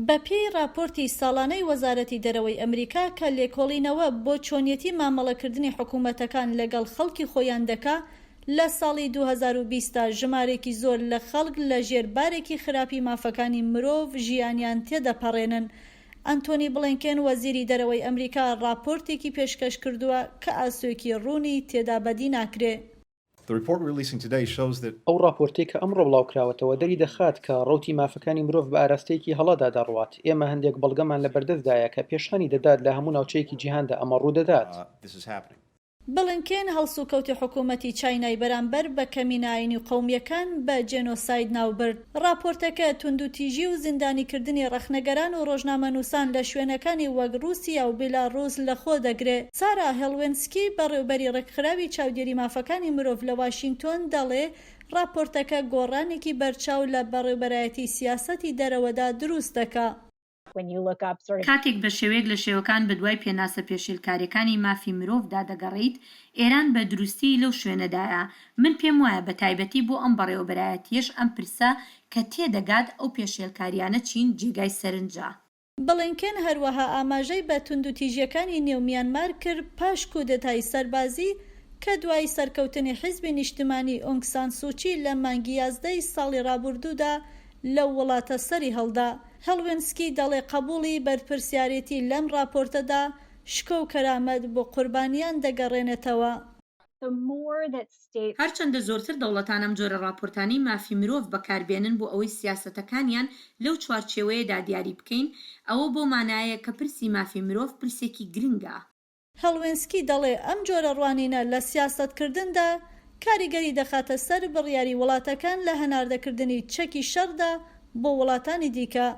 بەپێی راپۆرتی ساڵانەی وەزارەتی دەرەوەی ئەمریکا کە لێکۆڵینەوە بۆ چۆنیەتی مامەڵەکردنی حکوومەتەکان لەگەڵ خەڵکی خۆیان دەکا، لە ساڵی 2020 ژمارێکی زۆر لە خەڵک لە ژێربارێکی خراپی مافەکانی مرۆڤ ژیانیان تێدەپەڕێنن. ئەنتۆنی بڵینکێن وەزیری دەرەوەی ئەمریکا راپۆرتێکی پێشکەش کردووە کە ئاسوێکی ڕوونی تێدا بەدی ناکرێ. ئەو راپۆرتێک کە ئەمڕۆ بڵاوکراوەتەوە دەری دەخات کە ڕەوتی مافەکانی مرۆڤ بە ئاراستەیەکی هەڵەدا دەڕوات. ئێمە هەندێک بەڵگەمان لە بەردەستدایە کە پێشانی دەدات لە هەموو ناوچەیەکی جیهاندا ئەمە ڕوودەدات. بڵینکێن هەڵسوکەوتی حکوومەتی چاینای بەرامبەر بە کەمینە ئاینی قەومیەکان بە جێنۆساید ناوبرد. راپۆرتەکە توندوتیژی و زیندانیکردنی ڕەخنەگەران و ڕۆژنامەنووسان لە شوێنەکانی وەک رووسیا و بیلاڕووس لەخۆ دەگرێت. سارا هێڵوێنسکی بەڕێوەبەری ڕێکخراوی چاودێری مافەکانی مرۆڤ لە واشنگتۆن دەڵێ راپۆرتەکە گۆڕانێکی بەرچاو لە بەڕێوەبەرایەتی سیاسەتی دەرەوەدا دروست دەکات. کاتێک بە شێوەیەک لە شێوەکان بەدوای پێناسە پێشێلکاریەکانی مافی مرۆڤدا دەگەڕیت، ئێران بە دروستی لەو شوێنەدایە. من پێم وایە بە تایبەتی بۆ ئەم بەڕێوەبەرایەتیەش ئەم پرسە کە تێدەگات ئەو پێشێلکاریانە چین جێگای سەرنجە. بڵینکێن هەروەها ئاماژەی بە توندوتیژیەکانی نێو میانمار کرد پاش کودەتای سەربازی کە دوای سەرکەوتنی حیزبی نیشتمانی ئۆنگ سان سوچی لە مانگی 11 ساڵی ڕابردوودا لەو وڵاتە سەری هەڵدا. هەڵوێنسکی دەڵێ قبوڵی بەرپرسیارەتی لەم راپۆرتەدا شکۆ و کەرامەت بۆ قوربانیان دەگەڕێنێتەوە. هەرچەندە زۆرتر دەوڵەتان ئەم جۆرە راپۆرتانی مافی مرۆڤ بەکاربێنن بۆ ئەوەی سیاسەتەکانیان لەو چوارچێوەیەدا دیاری بکەین، ئەوە بۆ مانایە کە پرسی مافی مرۆڤ پرسێکی گرنگە. هەڵوێنسکی دەڵێ ئەم جۆرە ڕوانینە لە سیاسەتکردندا کاریگەری دەخاتە سەر بڕیاری وڵاتەکان لە هەناردەکردنی چەکی شەڕدا بۆ وڵاتانی دیکە.